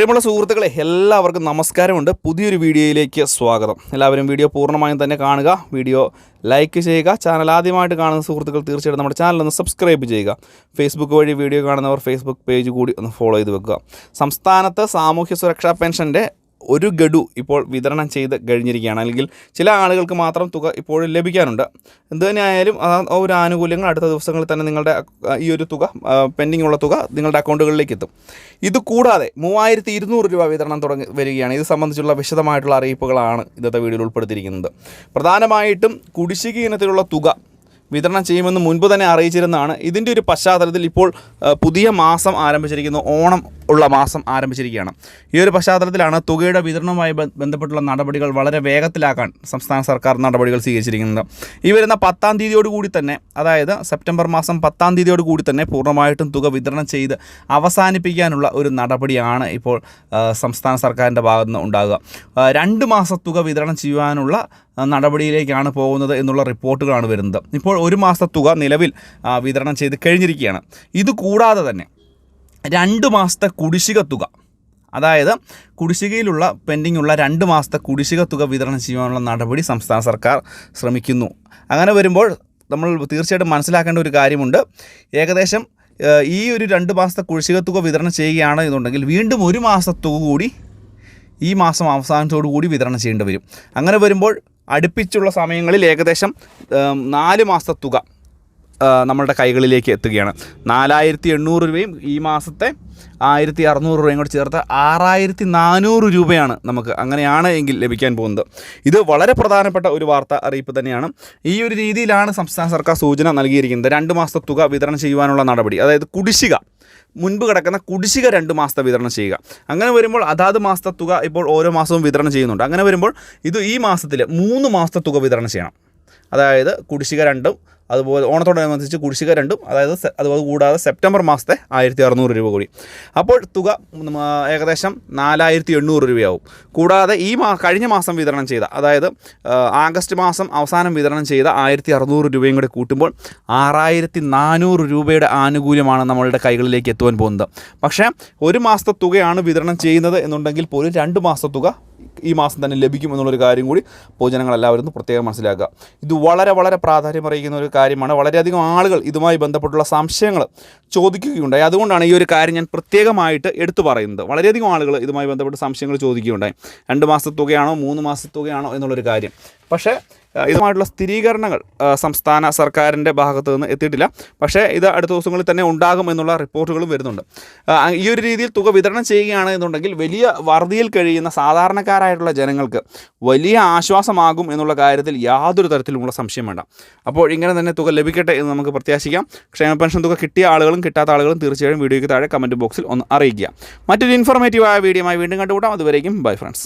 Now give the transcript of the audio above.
പ്രിയമുള്ള സുഹൃത്തുക്കളെ, എല്ലാവർക്കും നമസ്കാരമുണ്ട്. പുതിയൊരു വീഡിയോയിലേക്ക് സ്വാഗതം. എല്ലാവരും വീഡിയോ പൂർണ്ണമായും തന്നെ കാണുക, വീഡിയോ ലൈക്ക് ചെയ്യുക. ചാനൽ ആദ്യമായിട്ട് കാണുന്ന സുഹൃത്തുക്കൾ തീർച്ചയായിട്ടും നമ്മുടെ ചാനൽ ഒന്ന് സബ്സ്ക്രൈബ് ചെയ്യുക. ഫേസ്ബുക്ക് വഴി വീഡിയോ കാണുന്നവർ ഫേസ്ബുക്ക് പേജ് കൂടി ഒന്ന് ഫോളോ ചെയ്ത് വെക്കുക. സംസ്ഥാനത്ത് സാമൂഹ്യ സുരക്ഷാ പെൻഷൻ്റെ ഒരു ഗഡു ഇപ്പോൾ വിതരണം ചെയ്ത് കഴിഞ്ഞിരിക്കുകയാണ്. അല്ലെങ്കിൽ ചില ആളുകൾക്ക് മാത്രം തുക ഇപ്പോഴും ലഭിക്കാനുണ്ട്. എന്ത് തന്നെയായാലും ഒരു ആനുകൂല്യങ്ങൾ അടുത്ത ദിവസങ്ങളിൽ തന്നെ നിങ്ങളുടെ ഈ ഒരു തുക, പെൻഡിംഗ് ഉള്ള തുക നിങ്ങളുടെ അക്കൗണ്ടുകളിലേക്ക് എത്തും. ഇത് കൂടാതെ 3200 രൂപ വിതരണം വരികയാണ്. ഇത് സംബന്ധിച്ചുള്ള വിശദമായിട്ടുള്ള അറിയിപ്പുകളാണ് ഇന്നത്തെ വീഡിയോയിൽ ഉൾപ്പെടുത്തിയിരിക്കുന്നത്. പ്രധാനമായിട്ടും കുടിശ്ശിക ഇനത്തിലുള്ള തുക വിതരണം ചെയ്യുമെന്ന് മുൻപ് തന്നെ അറിയിച്ചിരുന്നതാണ്. ഇതിൻ്റെ ഒരു പശ്ചാത്തലത്തിൽ ഇപ്പോൾ പുതിയ മാസം ആരംഭിച്ചിരിക്കുന്നു. ഓണം ഉള്ള മാസം ആരംഭിച്ചിരിക്കുകയാണ്. ഈ ഒരു പശ്ചാത്തലത്തിലാണ് തുകയുടെ വിതരണവുമായി ബന്ധപ്പെട്ടുള്ള നടപടികൾ വളരെ വേഗത്തിലാക്കാൻ സംസ്ഥാന സർക്കാർ നടപടികൾ സ്വീകരിച്ചിരിക്കുന്നത്. ഈ വരുന്ന 10-ാം തീയതിയോടുകൂടി തന്നെ, അതായത് സെപ്റ്റംബർ മാസം 10-ാം തീയതിയോടുകൂടി തന്നെ പൂർണ്ണമായിട്ടും തുക വിതരണം ചെയ്ത് അവസാനിപ്പിക്കാനുള്ള ഒരു നടപടിയാണ് ഇപ്പോൾ സംസ്ഥാന സർക്കാരിൻ്റെ ഭാഗത്തുനിന്ന് ഉണ്ടാകുക. 2 മാസ തുക വിതരണം ചെയ്യുവാനുള്ള നടപടിയിലേക്കാണ് പോകുന്നത് എന്നുള്ള റിപ്പോർട്ടുകളാണ് വരുന്നത്. ഇപ്പോൾ 1 മാസത്തെ തുക നിലവിൽ വിതരണം ചെയ്ത് കഴിഞ്ഞിരിക്കുകയാണ്. ഇത് കൂടാതെ തന്നെ 2 മാസത്തെ കുടിശ്ശിക തുക, അതായത് കുടിശ്ശികയിലുള്ള പെൻഡിംഗ് ഉള്ള 2 മാസത്തെ കുടിശ്ശിക തുക വിതരണം ചെയ്യാനുള്ള നടപടി സംസ്ഥാന സർക്കാർ ശ്രമിക്കുന്നു. അങ്ങനെ വരുമ്പോൾ നമ്മൾ തീർച്ചയായിട്ടും മനസ്സിലാക്കേണ്ട ഒരു കാര്യമുണ്ട്. ഏകദേശം ഈ ഒരു 2 മാസത്തെ കുടിശ്ശിക തുക വിതരണം ചെയ്യുകയാണ് എന്നുണ്ടെങ്കിൽ വീണ്ടും 1 മാസത്തെ തുക കൂടി ഈ മാസം അവസാനത്തോടു കൂടി വിതരണം ചെയ്യേണ്ടി വരും. അങ്ങനെ വരുമ്പോൾ അടുപ്പിച്ചുള്ള സമയങ്ങളിൽ ഏകദേശം 4 മാസത്തെ തുക നമ്മളുടെ കൈകളിലേക്ക് എത്തുകയാണ്. 4800 രൂപയും ഈ മാസത്തെ 1600 രൂപയും കൂടി ചേർത്ത് 6400 രൂപയാണ് നമുക്ക്, അങ്ങനെയാണ് എങ്കിൽ ലഭിക്കാൻ പോകുന്നത്. ഇത് വളരെ പ്രധാനപ്പെട്ട ഒരു വാർത്ത അറിയിപ്പ് തന്നെയാണ്. ഈ ഒരു രീതിയിലാണ് സംസ്ഥാന സർക്കാർ സൂചന നൽകിയിരിക്കുന്നത്. 2 മാസത്തെ തുക വിതരണം ചെയ്യുവാനുള്ള നടപടി, അതായത് കുടിശ്ശിക, മുൻപ് കിടക്കുന്ന കുടിശ്ശിക 2 മാസത്തെ വിതരണം ചെയ്യുക. അങ്ങനെ വരുമ്പോൾ അതാത് മാസത്തെ തുക ഇപ്പോൾ ഓരോ മാസവും വിതരണം ചെയ്യുന്നുണ്ട്. അങ്ങനെ വരുമ്പോൾ ഇത് ഈ മാസത്തിൽ 3 മാസത്തെ തുക വിതരണം ചെയ്യണം. അതായത് കുടിശ്ശിക 2, അതുപോലെ ഓണത്തോടനുബന്ധിച്ച് കുടിശ്ശിക 2, അതായത് അതുപോലെ കൂടാതെ സെപ്റ്റംബർ മാസത്തെ 1600 രൂപ കൂടി. അപ്പോൾ തുക ഏകദേശം 4800 രൂപയാവും. കൂടാതെ ഈ കഴിഞ്ഞ മാസം വിതരണം ചെയ്ത, അതായത് ആഗസ്റ്റ് മാസം അവസാനം വിതരണം ചെയ്ത 1600 രൂപയും കൂടി കൂട്ടുമ്പോൾ 6400 രൂപയുടെ ആനുകൂല്യമാണ് നമ്മളുടെ കൈകളിലേക്ക് എത്തുവാൻ പോകുന്നത്. പക്ഷേ 1 മാസത്തെ തുകയാണ് വിതരണം ചെയ്യുന്നത് എന്നുണ്ടെങ്കിൽ പോലും 2 മാസത്തെ തുക ഈ മാസം തന്നെ ലഭിക്കും എന്നുള്ളൊരു കാര്യം കൂടി പൊതുജനങ്ങളെല്ലാവരും പ്രത്യേകം മനസ്സിലാക്കുക. ഇത് വളരെ വളരെ പ്രാധാന്യമറിയിക്കുന്ന ഒരു കാര്യമാണ്. വളരെയധികം ആളുകൾ ഇതുമായി ബന്ധപ്പെട്ടുള്ള സംശയങ്ങൾ ചോദിക്കുകയുണ്ടായി. അതുകൊണ്ടാണ് ഈ ഒരു കാര്യം ഞാൻ പ്രത്യേകമായിട്ട് എടുത്തു പറയുന്നത്. വളരെയധികം ആളുകൾ ഇതുമായി ബന്ധപ്പെട്ട് സംശയങ്ങൾ ചോദിക്കുകയുണ്ടായി. 2 മാസത്തെ തുകയാണോ 3 മാസത്തെ തുകയാണോ എന്നുള്ളൊരു കാര്യം. പക്ഷേ ഇതുമായിട്ടുള്ള സ്ഥിരീകരണങ്ങൾ സംസ്ഥാന സർക്കാരിൻ്റെ ഭാഗത്ത് നിന്ന് എത്തിയിട്ടില്ല. പക്ഷേ ഇത് അടുത്ത ദിവസങ്ങളിൽ തന്നെ ഉണ്ടാകും എന്നുള്ള റിപ്പോർട്ടുകളും വരുന്നുണ്ട്. ഈ ഒരു രീതിയിൽ തുക വിതരണം ചെയ്യുകയാണ് എന്നുണ്ടെങ്കിൽ വലിയ വറുതിയിൽ കഴിയുന്ന സാധാരണക്കാരായിട്ടുള്ള ജനങ്ങൾക്ക് വലിയ ആശ്വാസമാകും എന്നുള്ള കാര്യത്തിൽ യാതൊരു തരത്തിലുമുള്ള സംശയം വേണ്ട. അപ്പോൾ ഇങ്ങനെ തന്നെ തുക ലഭിക്കട്ടെ എന്ന് നമുക്ക് പ്രത്യാശിക്കാം. ക്ഷേമ പെൻഷൻ തുക കിട്ടിയ ആളുകളും കിട്ടാത്ത ആളുകളും തീർച്ചയായും വീഡിയോയ്ക്ക് താഴെ കമൻറ്റ് ബോക്സിൽ ഒന്ന് അറിയിക്കുക. മറ്റൊരു ഇൻഫോർമേറ്റീവായ വീഡിയോയുമായി വീണ്ടും കണ്ടുകൂട്ടാം. അതുവരേക്കും ബൈ ഫ്രണ്ട്സ്.